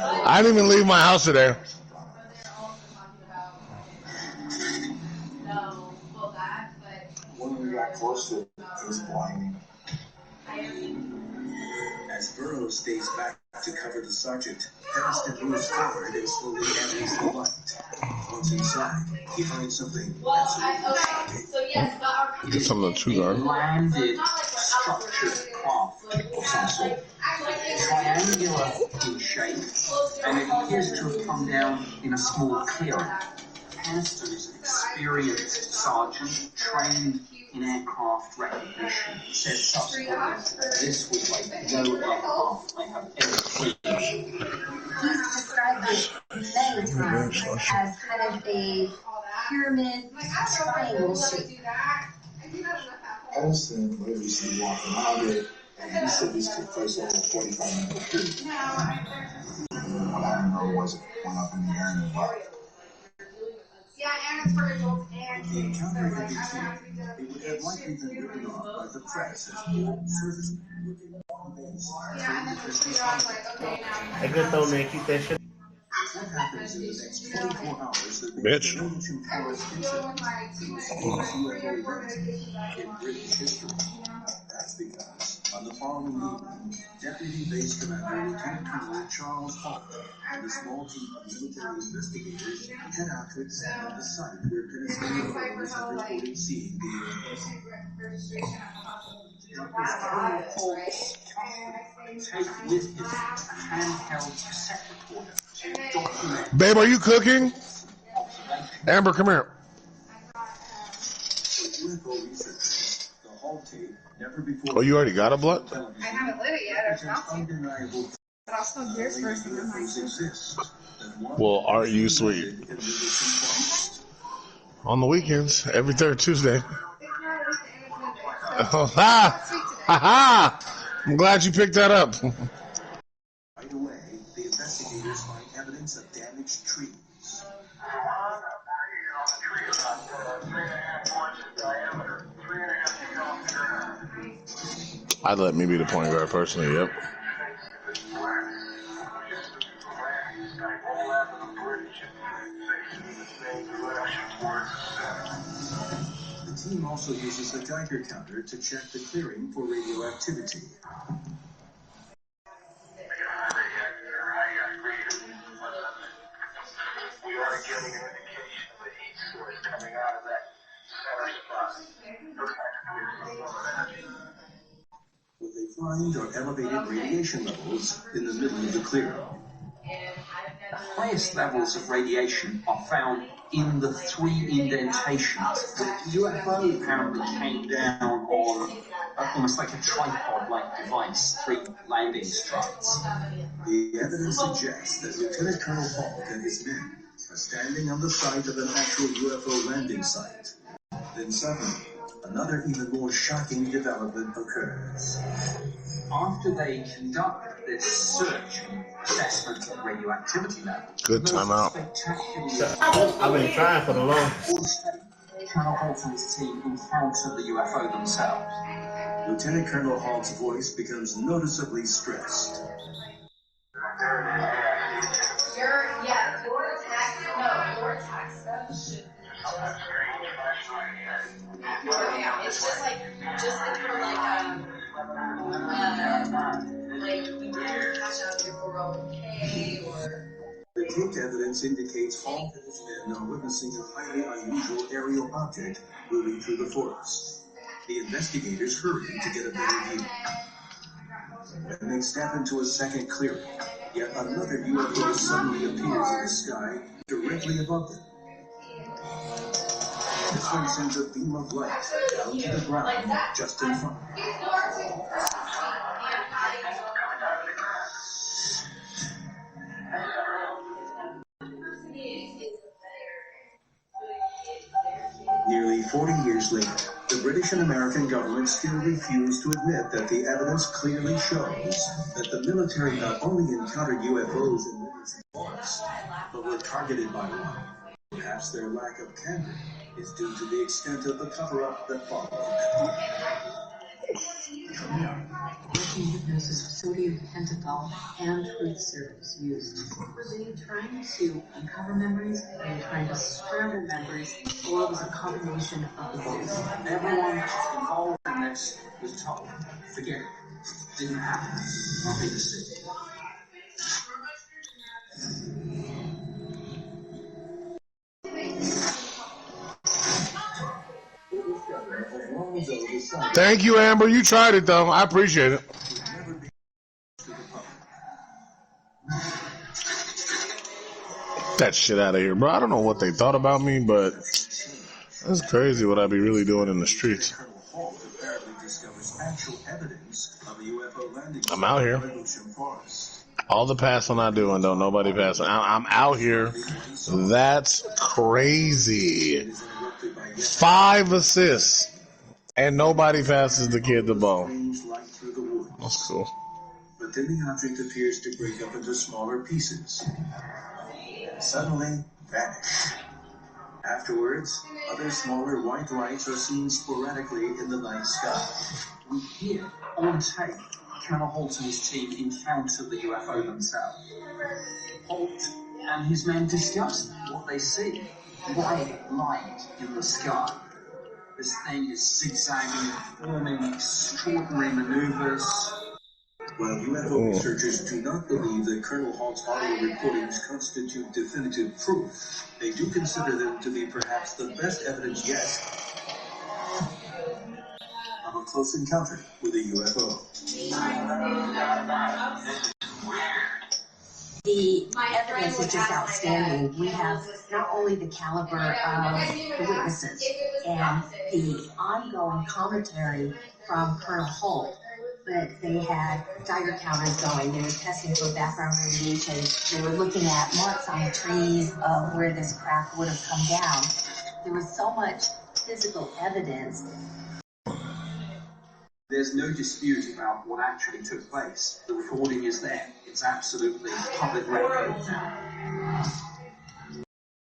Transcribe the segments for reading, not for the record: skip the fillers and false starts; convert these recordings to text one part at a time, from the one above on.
I didn't even leave my house today. When we got close to it, it was blinding. As Burroughs stays back to cover the sergeant, Harrison moves forward and slowly enters the light. Once inside, he finds something absolutely shocking. Get something to chew on. Landed structured craft of some sort. Triangular in shape, and it appears to have come down in a small clearing. Aniston is an experienced sergeant trained in aircraft recognition. Says subsequently, this was like no aircraft I have ever seen. He's described this many times as kind of a pyramid triangle shape. Aniston later seen walking around it, and he said this took place over a 45-minute period. What I remember was it went up in the air and then left. The encounter had been filmed. It would have likely been written off by the press as servicemen looking on base. Hey, good though, man. Keep that shit. What happens in the next 24 hours that makes Bitch. the Wilmington Forest incident the most famous UFO event in British history? That's because on the following evening, Deputy Base Commander Lieutenant Colonel Charles Hall and a small team of military investigators head out to examine the site where Peniston reporters have reported seeing the UFO. Colonel Hall's take with him a handheld cassette recorder to document. Babe, are you cooking? Amber, come here. Oh, you already got a blunt? I haven't lit it yet. I smell it. But I'll smoke yours first and then mine. Well, aren't you sweet? On the weekends, every third Tuesday. Oh, ha! Ha ha! I'm glad you picked that up. Right away, the investigators find evidence of damaged trees. I'd let me be the point guard personally, yep. The team also uses the Geiger counter to check the clearing for radioactivity. We are getting an indication of the heat source coming out of that center spot. What they find are elevated radiation levels in the middle of the clearing. The highest levels of radiation are found in the three indentations. The UFO apparently came down on almost like a tripod-like device, three landing struts. The evidence suggests that Lieutenant Colonel Falk and his men are standing on the site of an actual UFO landing site. Then suddenly, another even more shocking development occurs. After they conduct this search and assessment of radioactivity levels, Good timeout. I've been trying for the longest. Colonel Holt and his team encounter the UFO themselves. Lieutenant Colonel Halt's voice becomes noticeably stressed. Your tax stuff should be it's just like for like we didn't cash out your 401k or. The taped evidence indicates Hall and his men are witnessing a highly unusual aerial object moving through the forest. The investigators hurry to get a better view. When they step into a second clearing, yet another UFO suddenly appears in the sky directly above them. This one sends a beam of light down to the ground just in front. Nearly 40 years later, the British and American government still refuse to admit that the evidence clearly shows that the military not only encountered UFOs in rivers and forests, but were targeted by one. Perhaps their lack of candor is due to the extent of the cover-up that followed. Working hypnosis with sodium pentothal and truth serum is used. Were they trying to uncover memories? Were they trying to scramble memories? Or was it a combination of the both? Everyone involved in this was told, forget it. Didn't happen. Nothing to see. Thank you, Amber. You tried it, though. I appreciate it. That shit out of here, bro. I don't know what they thought about me, but that's crazy what I be really doing in the streets. I'm out here. All the passing I do and don't nobody passing. I'm out here. That's crazy. 5 assists and nobody passes the kid the ball. That's cool. But then the object appears to break up into smaller pieces. Suddenly vanish. Afterwards, other smaller white lights are seen sporadically in the night sky. We hear on tape Colonel Holt and his team encounter the UFO themselves. Holt and his men discuss what they see. White light in the sky. This thing is zigzagging, forming extraordinary maneuvers. While UFO researchers do not believe that Colonel Halt's audio recordings constitute definitive proof, they do consider them to be perhaps the best evidence yet of a close encounter with a UFO. The evidence is just outstanding. We have not only the caliber of the witnesses and the ongoing commentary from Colonel Holt, but they had Geiger counters going. They were testing for background radiation. They were looking at marks on the trees of where this craft would have come down. There was so much physical evidence. There's no dispute about what actually took place. The recording is there. It's absolutely public record now.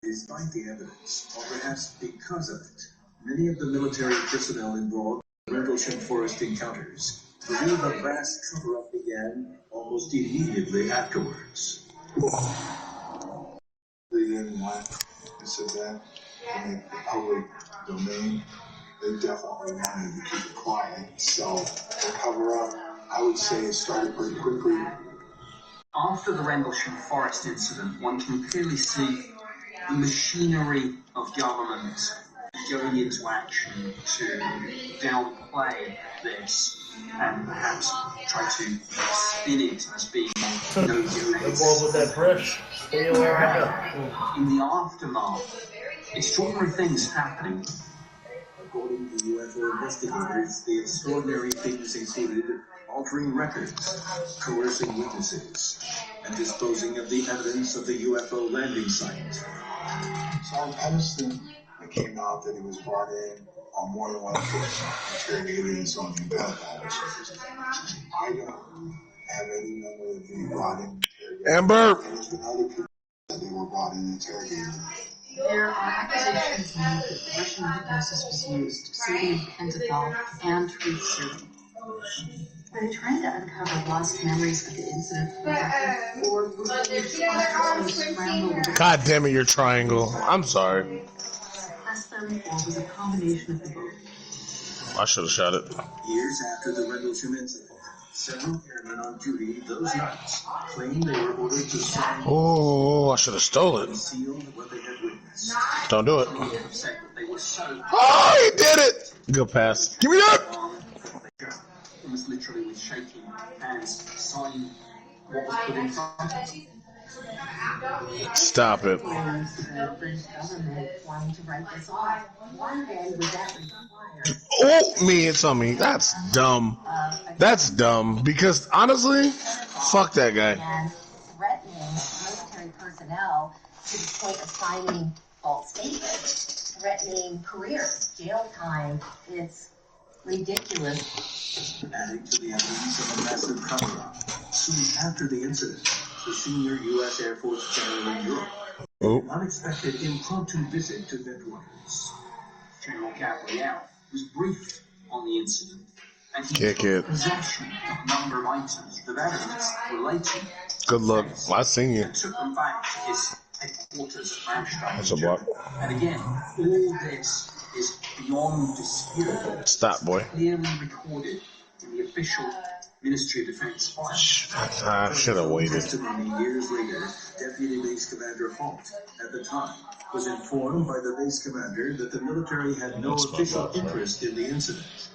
Despite the evidence, or perhaps because of it, many of the military personnel involved in the Rendlesham Forest encounters believe a vast cover-up began almost immediately afterwards. They didn't want this event in the public domain. They definitely wanted to keep it quiet. So the cover-up, I would say, it started pretty quickly. After the Rendlesham Forest incident, one can clearly see the machinery of government going into action to downplay this and perhaps try to spin it as being no difference. With that brush, stay where I go. In the aftermath, extraordinary things happening. According to UFO investigators, the extraordinary things included altering records, coercing witnesses, and disposing of the evidence of the UFO landing site. Sergeant Pedersen, it came out that he was brought in on more than one occasion, interrogated and so on. I don't have any memory of being brought in. Amber! And there's been other people that they were brought in and interrogated. There are accusations made that the Russian hypnosis was used, sodium pentothal and truth serum. Are they trying to uncover lost memories of the incident from the record, or were they trying to scramble with God damn it, your triangle. I'm sorry. suppress them, or was it a combination of the both? I should have shot it. Years after the Rendlesham incident, several airmen on duty those nights claimed they were ordered to sign Oh, I should have stole it. and sealed what they had witnessed. Don't do it. They have said that they were so Oh, he did it! Good pass. Give me that! almost literally with shaking hands signed what was put in front of them. Stop it. And the British government wanting to write this off. One day would that require Oh, me, it's on me. That's dumb. That's dumb. Because honestly, fuck that guy. and threatening military personnel to the point of signing false statements, threatening careers, jail time. It's ridiculous. Adding to the evidence of a massive cover-up. Soon after the incident, the senior U.S. Air Force general in Europe Oh. unexpected impromptu visit to headquarters. General Gabriel was briefed on the incident and he Kick it. took possession of a number of items of evidence relating Good look. I seen you. and took them back to his headquarters at Ramstein. That's a block. And again, all this is beyond dispute. Stop, boy. Clearly recorded in the official Ministry of Defense file. I should have waited. Testimony years later, Deputy Base Commander Holt, at the time, was informed by the base commander that the military had no official interest in the incident.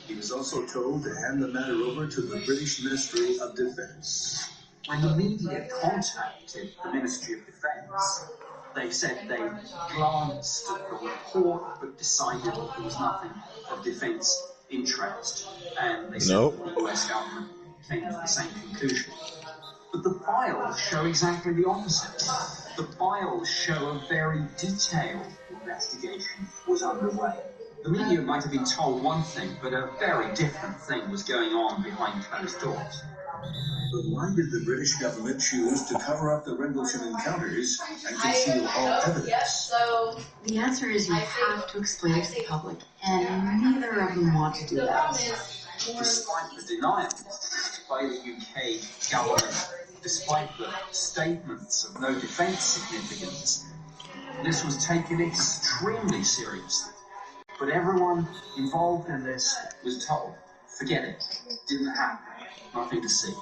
He was also told to hand the matter over to the British Ministry of Defense. When the media contacted the Ministry of Defense, they said they glanced at the report but decided that there was nothing of defense interest. And they said that the US government came to the same conclusion. But the files show exactly the opposite. The files show a very detailed investigation was underway. The media might have been told one thing, but a very different thing was going on behind closed doors. But why did the British government choose to cover up the Rendlesham encounters and conceal all evidence? The answer is you have to explain it to the public, and neither of them want to do that. Despite the denial by the UK government, despite the statements of no defence significance, this was taken extremely seriously. But everyone involved in this was told, forget it, didn't happen, nothing to see.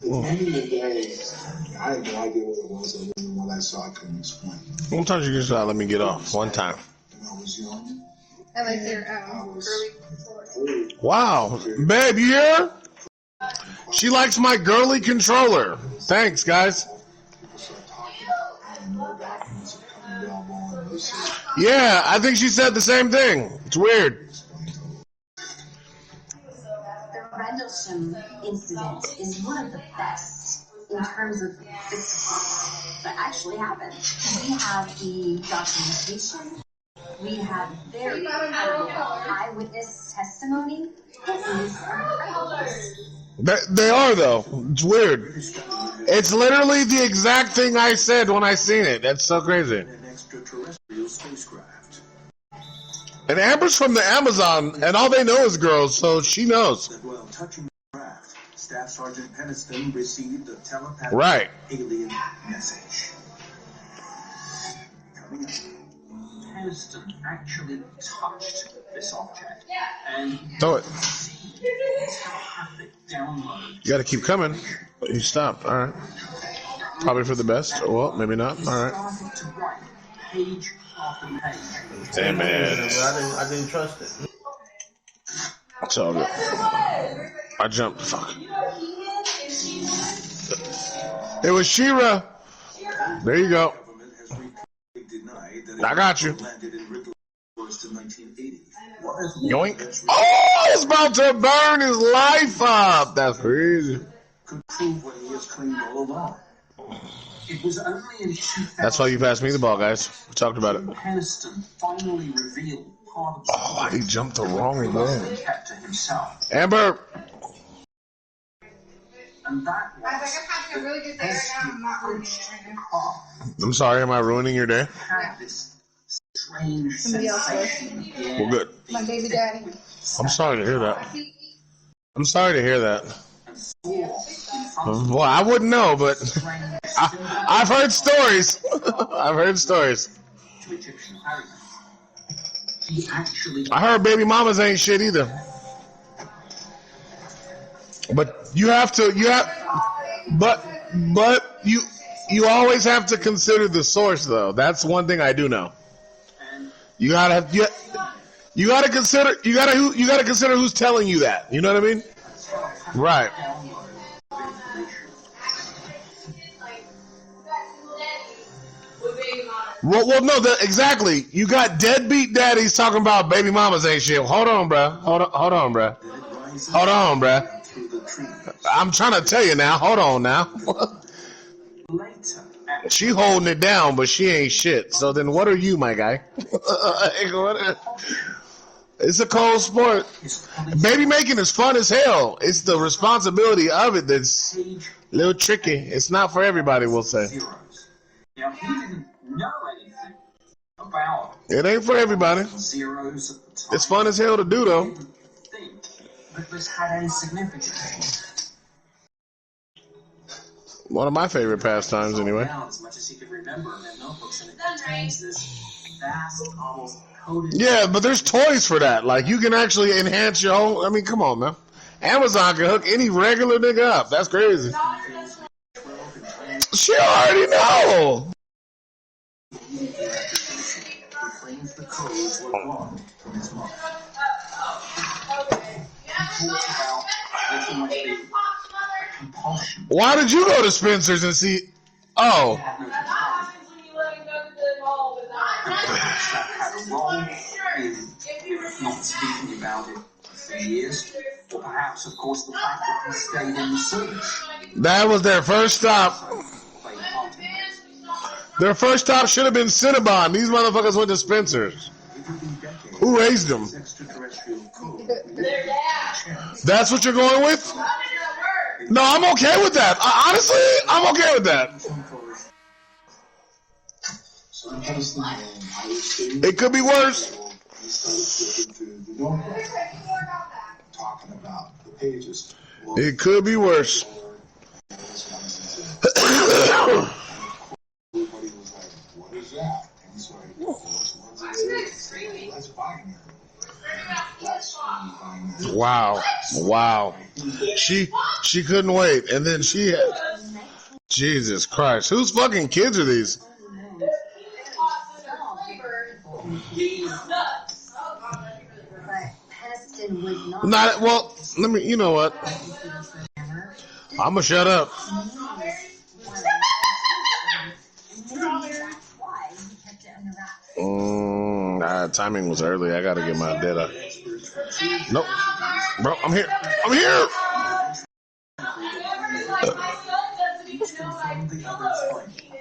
At the end of the day, I had no idea what it was, other than what I saw I couldn't explain. Sometimes you just gotta let me get off one time. When I was young, I like your curly. Wow. Babe, you here? She likes my girly controller. Thanks, guys. people started talking and more documents are coming available and this is Yeah, I think she said the same thing. It's weird. The Rendlesham incident is one of the best in terms of this that actually happened. We have the documentation. We have very credible eyewitness testimony. It is incredible. They are, though. It's weird. It's literally the exact thing I said when I seen it. That's so crazy. an extraterrestrial spacecraft. And Amber's from the Amazon, and all they know is girls, so she knows. That while touching the craft, Staff Sergeant Peniston received a telepathic Right. alien message. Coming up. Peniston actually touched this object and Throw it. received telepathic download. You gotta keep coming. You stopped. All right. Probably for the best. Well, maybe not. All right. Started to write page after page. Damn it. I didn't trust it. It's all good. I jumped. Fuck. It was She-Ra. There you go. Government has repeatedly denied that I got you. landed in Ridley Forest in 1980. Yoink. Oh, it's about to burn his life up. That's crazy. Could prove what he has claimed all along. It was only in 2000 That's why you passed me the ball, guys. We talked about it. Peniston finally revealed part of the Oh, he jumped the wrong he way. kept to himself. Amber. And that was I'm having a really good day right now. I'm not ruining it right now. craft I'm sorry. Am I ruining your day? had this strange Somebody else sensation in the air. Well, good. My baby daddy. I'm sorry to hear that. I'm sorry to hear that. And saw in front of Well, I wouldn't know, but strange I've heard stories. I've heard stories. to Egyptian pyramids. He actually I heard baby mamas ain't shit either. But you always have to consider the source, though. That's one thing I do know. and You gotta consider who's telling you that. You know what I mean? Right. download of information. Well, no, exactly. You got deadbeat daddies talking about baby mamas ain't shit. Hold on, bruh. Hold on, bruh. Did it rise Hold on, bruh. through the trees? I'm trying to tell you now. Hold on now. Later, She holding it down, but she ain't shit. So then what are you, my guy? It's a cold sport. his police Baby making is fun as hell. It's the responsibility of it that's page a little tricky. It's not for everybody, we'll say. zeros. Now, he didn't know anything about It ain't for everybody. zeros at the time. It's fun as hell to do, though. Didn't think that this had any significance. One of my favorite pastimes, anyway. Down as much as he could remember in their notebooks, and it contains this vast, almost coded. Yeah, but there's toys for that. Like, you can actually enhance your own. I mean, come on, man. Amazon can hook any regular nigga up. That's crazy. She already know. He claims the codes were blocked from his mother. Compulsion. Why did you go to Spencer's and see? Oh, Had a role in not speaking about it for years, or perhaps, of course, the fact that he stayed in the service. that was their first stop. They contemplated. Their first stop should have been Cinnabon. These motherfuckers went to Spencer's. Who raised them? Extraterrestrial code. That's what you're going with? No, I'm okay with that. Honestly, I'm okay with that. So I was thinking, It could be worse. I started flipping through the notebook, talking about the pages. Well, It could be worse. everybody was like, what is that? And so I that's binary. That's binary. Wow. Wow. She couldn't wait. And then she had, Jesus Christ. Whose fucking kids are these? But Heston would not. Not, well, let me, you know what? I'm gonna shut up. Why he kept it under wraps. Timing was early. I gotta get my data. Nope. Bro, I'm here. I'm here.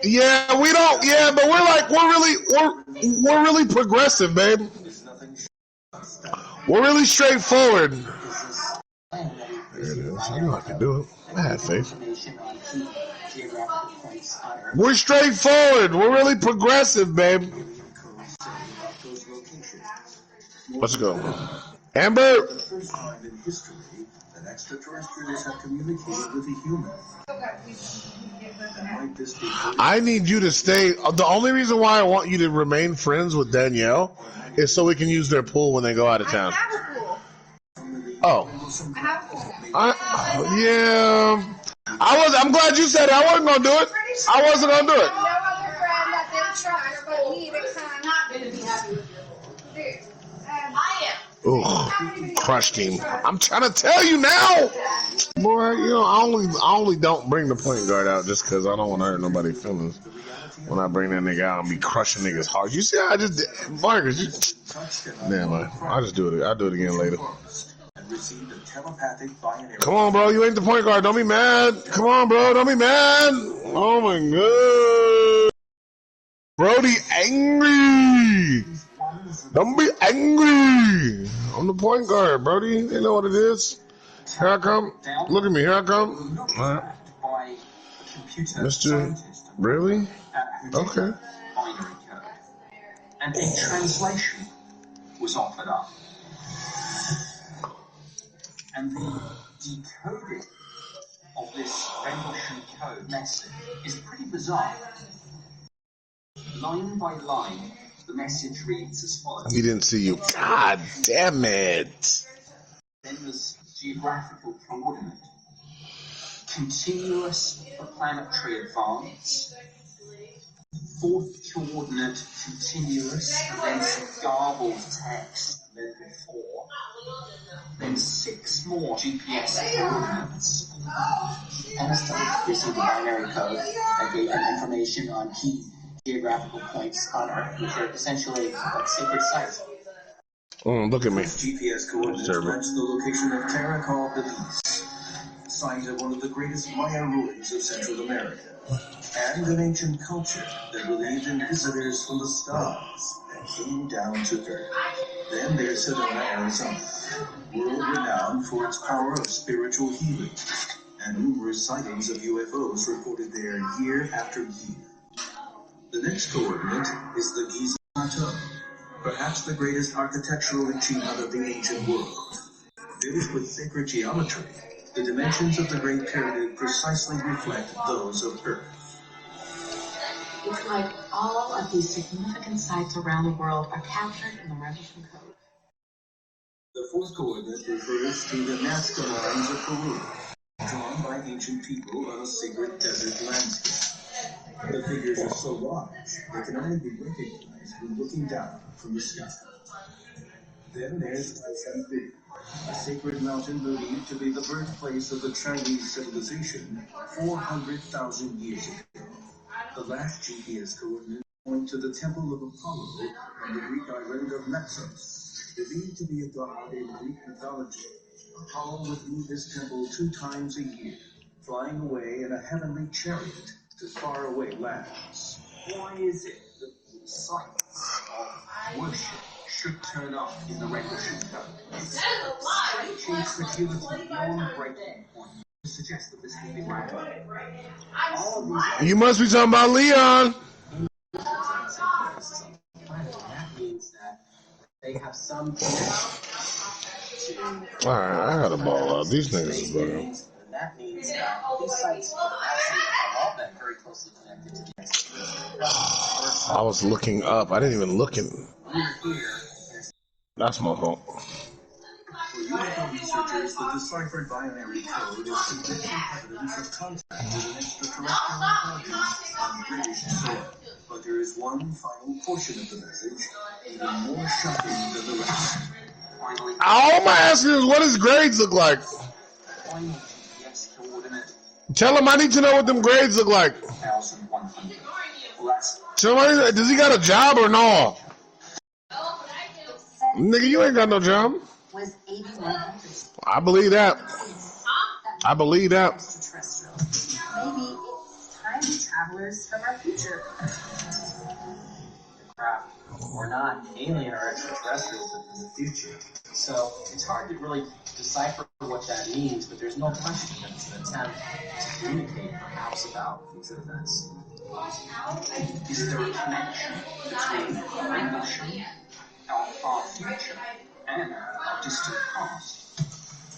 Yeah, we don't. Yeah, but we're really progressive, babe. We're really straightforward. There it is. I know I can do it. I have faith. We're straightforward. We're really progressive, babe. Let's go. Amber. First time in history that extraterrestrials have communicated with a human. Might this be I need you to stay. The only reason why I want you to remain friends with Danielle is so we can use their pool when they go out of town. I have a pool. Oh, I have a pool. yeah. I'm glad you said it. I wasn't gonna do it. I wasn't gonna do it. No other friend that they trust but me to come. Dude, Ugh, crushed him. I'm trying to tell you now, boy. You know, I only don't bring the point guard out just because I don't want to hurt nobody's feelings. When I bring that nigga out and be crushing niggas hard, you see, how I just did, Marcus. Damn, I'll just do it. I'll do it again later. received a telepathic binary? Come on, bro. You ain't the point guard. Don't be mad. Come on, bro. Don't be mad. Oh my god, Brody, angry. Don't be angry. I'm the point guard, Brody. You know what it is. Here I come. Look at me. Here I come. All right. By a computer Mr. scientist Really? who Okay. did binary code. And a translation was offered up. And the decoding of this binary code message is pretty bizarre. Line by line, the message reads as follows. He didn't see you. God damn it. Then there's geographical coordinate. Continuous for planetary advance. Fourth coordinate continuous, and then some garbled text, and then before. Then 6 more GPS coordinates. Heston received the binary code that gave him information on key geographical points on Earth, which are essentially like sacred sites. Look at me. GPS coordinates Terrible. match the location of Caracol Belize, site of one of the greatest Maya ruins of Central America, and an ancient culture that believed in visitors from the stars that came down to Earth. Then there's Sedona, Arizona, world-renowned for its power of spiritual healing, and numerous sightings of UFOs reported there year after year. The next coordinate is the Giza Plateau, perhaps the greatest architectural achievement of the ancient world. Finished with sacred geometry, the dimensions of the Great Pyramid precisely reflect those of Earth. It's like all of these significant sites around the world are captured in the Rendlesham Code. The fourth coordinate refers to the Nazca lines of Peru, drawn by ancient people on a sacred desert landscape. The figures are so large, they can only be recognized when looking down from the sky. Then there's Tianfu, a sacred mountain believed to be the birthplace of the Chinese civilization 400,000 years ago. The last GPS coordinates point to the Temple of Apollo on the Greek island of Naxos, believed to be a god in Greek mythology. Apollo would leave his temple 2 times a year, flying away in a heavenly chariot to faraway lands. Why is it that the sites of worship should turn up in the Rendlesham Code? Strange incredulity beyond breaking point suggests that this could be right. All of these You must be talking about Leon. That means that they have some connection to. All right, I got a ball out. These niggas is bugging. And that means that these sites actually have all been very closely connected to the execution. I was looking up. I didn't even look in. That's my fault. For UFO researchers, the deciphered binary code is significant evidence of contact with an extraterrestrial intelligence on British soil. But there is one final portion of the message, even more shocking than the rest. Finally, All I'm asking is, what does grades look like? final GPS coordinate Tell him I need to know what them grades look like. 1,100. Well, that's Somebody, does he got a job or no? Nigga, you ain't got no job. Was 8100. I believe that. I believe that. Extraterrestrial. Maybe it's time travelers from our future. crap. We're not alien or extraterrestrials in the future. So it's hard to really decipher what that means, but there's no question that it's an attempt to communicate perhaps about future events. Is there a connection between Rendlesham, our future, and our distant past?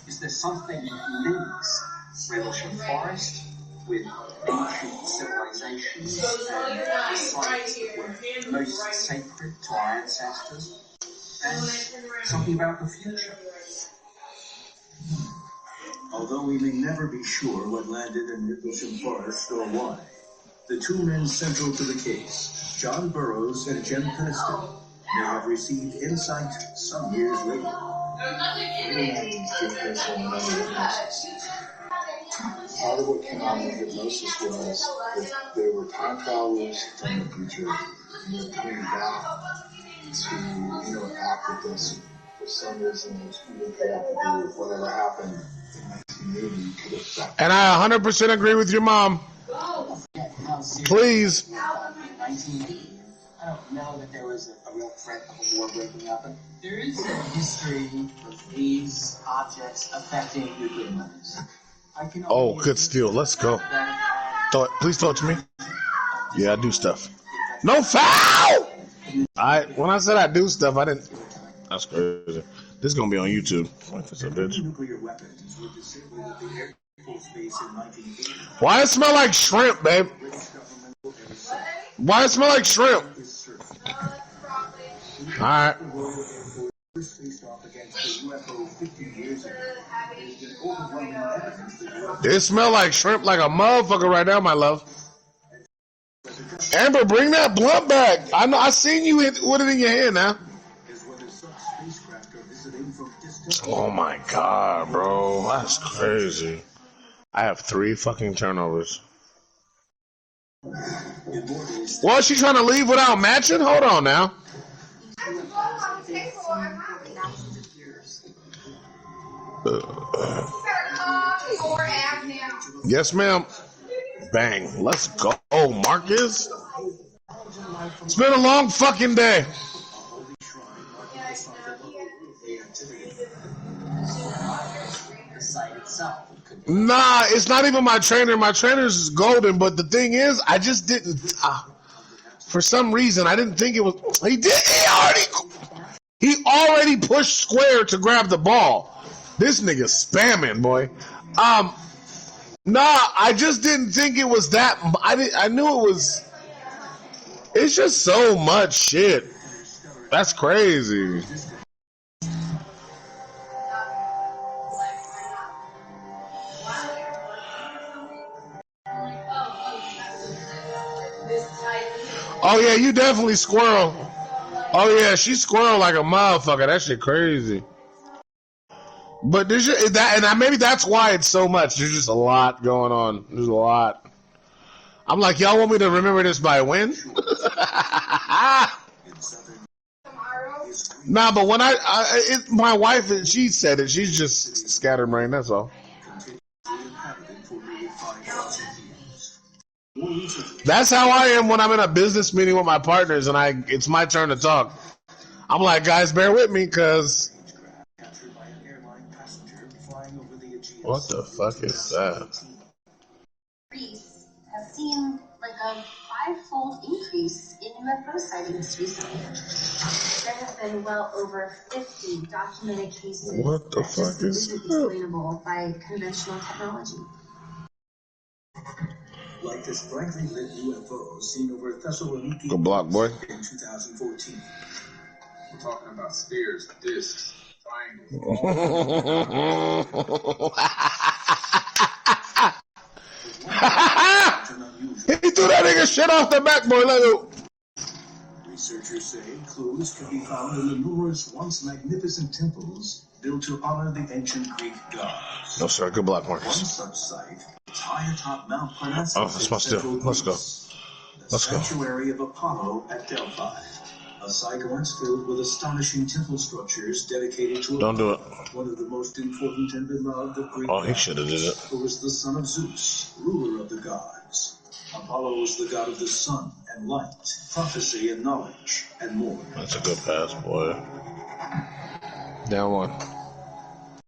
Is there something that links Rendlesham Forest with ancient civilizations and the sites that were most sacred to our ancestors? And something about the future? Although we may never be sure what landed in Rendlesham Forest or why, the 2 men central to the case, John Burroughs and Jem Peniston, may have received insight some years later. Part of what came out of the hypnosis was that they were time travelers from the future and they were coming back to interact with us. For some reason, it was either they have to do with whatever happened in 1980 could affect. And I 100% agree with your mom. Please. In 1980, I don't know that there was a real threat of a war breaking out, but there is a history of these objects affecting nuclear weapons. I can Oh, only good steal. Let's go. Please touch me. Yeah, I do stuff. No foul! When I said I do stuff, I didn't. That's crazy. This is going to be on YouTube. That's a bitch. Nuclear weapons were disabled at the Air Force Base in 1980. Why it smell like shrimp, babe? British government will ever say Why it smell like shrimp? is certain. Alright. The Royal Air Force first faced off against the UFO 50 years ago. There's been overwhelming evidence that UFO It smell like shrimp like a motherfucker right now, my love. Amber, bring that blunt back. I seen you with it in your hand now. is whether such spacecraft are visiting from distant. Oh my god, bro. That's crazy. I have 3 fucking turnovers. In more ways, What, she trying to leave without matching? Hold on now. Yes, ma'am. Bang. Let's go, Marcus. It's been a long fucking day. the site itself could be. Nah, it's not even my trainer. My trainer's is golden, but the thing is, I just didn't. For some reason, I didn't think it was. He already pushed square to grab the ball. This nigga spamming, boy. Nah, I just didn't think it was that. I knew it was. It's just so much shit. That's crazy. Oh yeah, you definitely squirrel. Oh yeah, she squirrel like a motherfucker. That shit crazy. But there's just, maybe that's why it's so much. There's just a lot going on. There's a lot. I'm like, y'all want me to remember this by when? Nah, but when my wife, she said it. She's just scatterbrained. That's all. That's how I am when I'm in a business meeting with my partners and it's my turn to talk. I'm like, guys, bear with me, cause. What the fuck is that? Has seen like a 5-fold increase in UFO sightings recently. There have been well over 50 documented cases. What the fuck is that? Explainable by conventional technology. Like this brightly lit UFO seen over Thessaloniki Good block, boy. in 2014. We're talking about spheres, discs, triangles. He threw that nigga shit off the back, boy. Researchers say clues can be found in the numerous once magnificent temples built to honor the ancient Greek gods. No, sir. Good block, One Marcus. such site is high atop Mount Parnassus. Oh, that's my still. Let's go. The sanctuary of Apollo at Delphi. A site once filled with astonishing temple structures dedicated to Don't do it. One of the most important and beloved of Greek Oh, he should have did it. who was the son of Zeus, ruler of the gods. Apollo was the god of the sun and light, prophecy and knowledge, and more. That's a good pass, boy. Down one.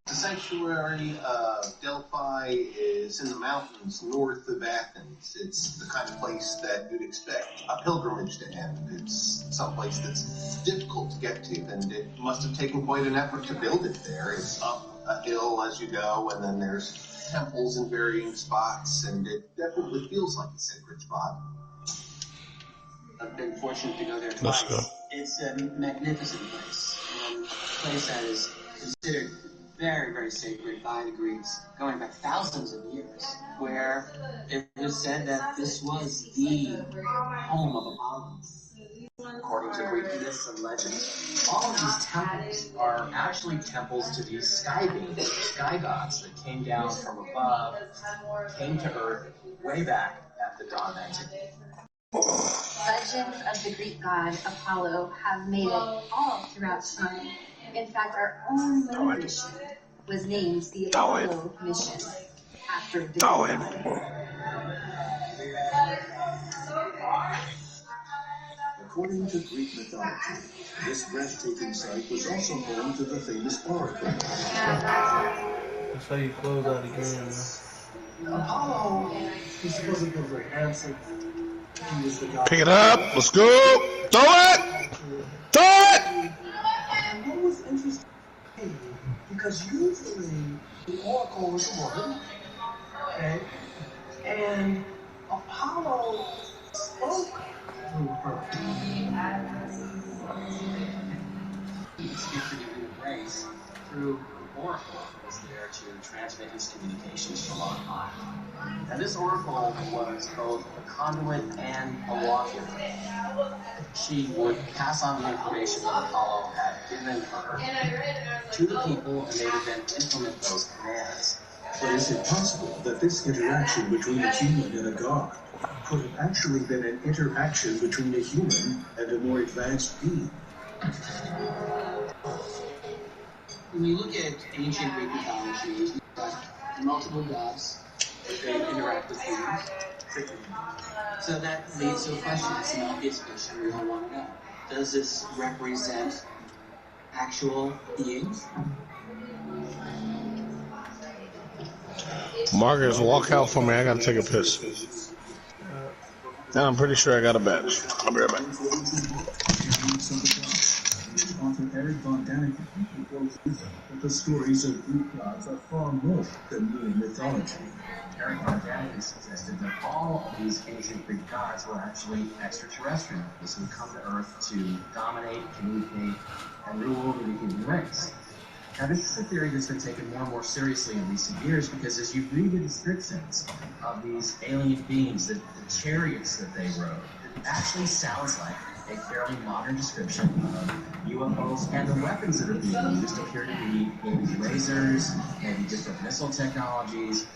The sanctuary of Delphi is in the mountains north of Athens. It's the kind of place that you'd expect a pilgrimage to end. It's someplace that's difficult to get to, and it must have taken quite an effort to build it there. It's up a hill as you go, and then there's temples in varying spots, and it definitely feels like a sacred spot. I've been fortunate to go there Let's twice. go. It's a magnificent place, and a place that is considered very, very sacred by the Greeks, going back thousands of years, where it was said that this was the home of Apollo. According to Greek myths and legends, all of these temples are actually temples to these sky beings, sky gods that came down from above, came to Earth way back at the dawn of antiquity. Legends of the Greek god Apollo have made it all throughout time. In fact, our own moon mission was named the Apollo mission after the god. According to Greek mythology, this breathtaking site was also home to the famous oracle. That's how you close out again, Apollo was supposed to be very handsome. He was the god. Pick it up. Let's go. Throw it. Throw it. And what was interesting, because usually the oracle was a woman, okay, and Apollo spoke through her. He speaks to the human race through the oracle that was there to transmit his communications from on high. And this oracle was both a conduit and a walkie. She would pass on the information that Apollo had given her to the people, and they would then implement those commands. But is it possible that this interaction between a human and a god could have actually been an interaction between a human and a more advanced being? When you look at ancient Greek mythology, you've got multiple gods that they interact with humans. So that leads to a question. It's an obvious question we all want to know. Does this represent actual beings? Marcus, walk out for me. I gotta take a piss. And I'm pretty sure I got a badge. I'll be right back. Author Eric Von Daniken goes that the stories of Greek gods are far more than mere mythology. Eric Von Daniken suggested that all of these ancient Greek gods were actually extraterrestrial. These would come to Earth to dominate, communicate, and rule over the human race. Now, this is a theory that's been taken more and more seriously in recent years because as you read the descriptions of these alien beings, the chariots that they rode, it actually sounds like a fairly modern description of UFOs, and the weapons that are being used appear to be maybe lasers, maybe different missile technologies,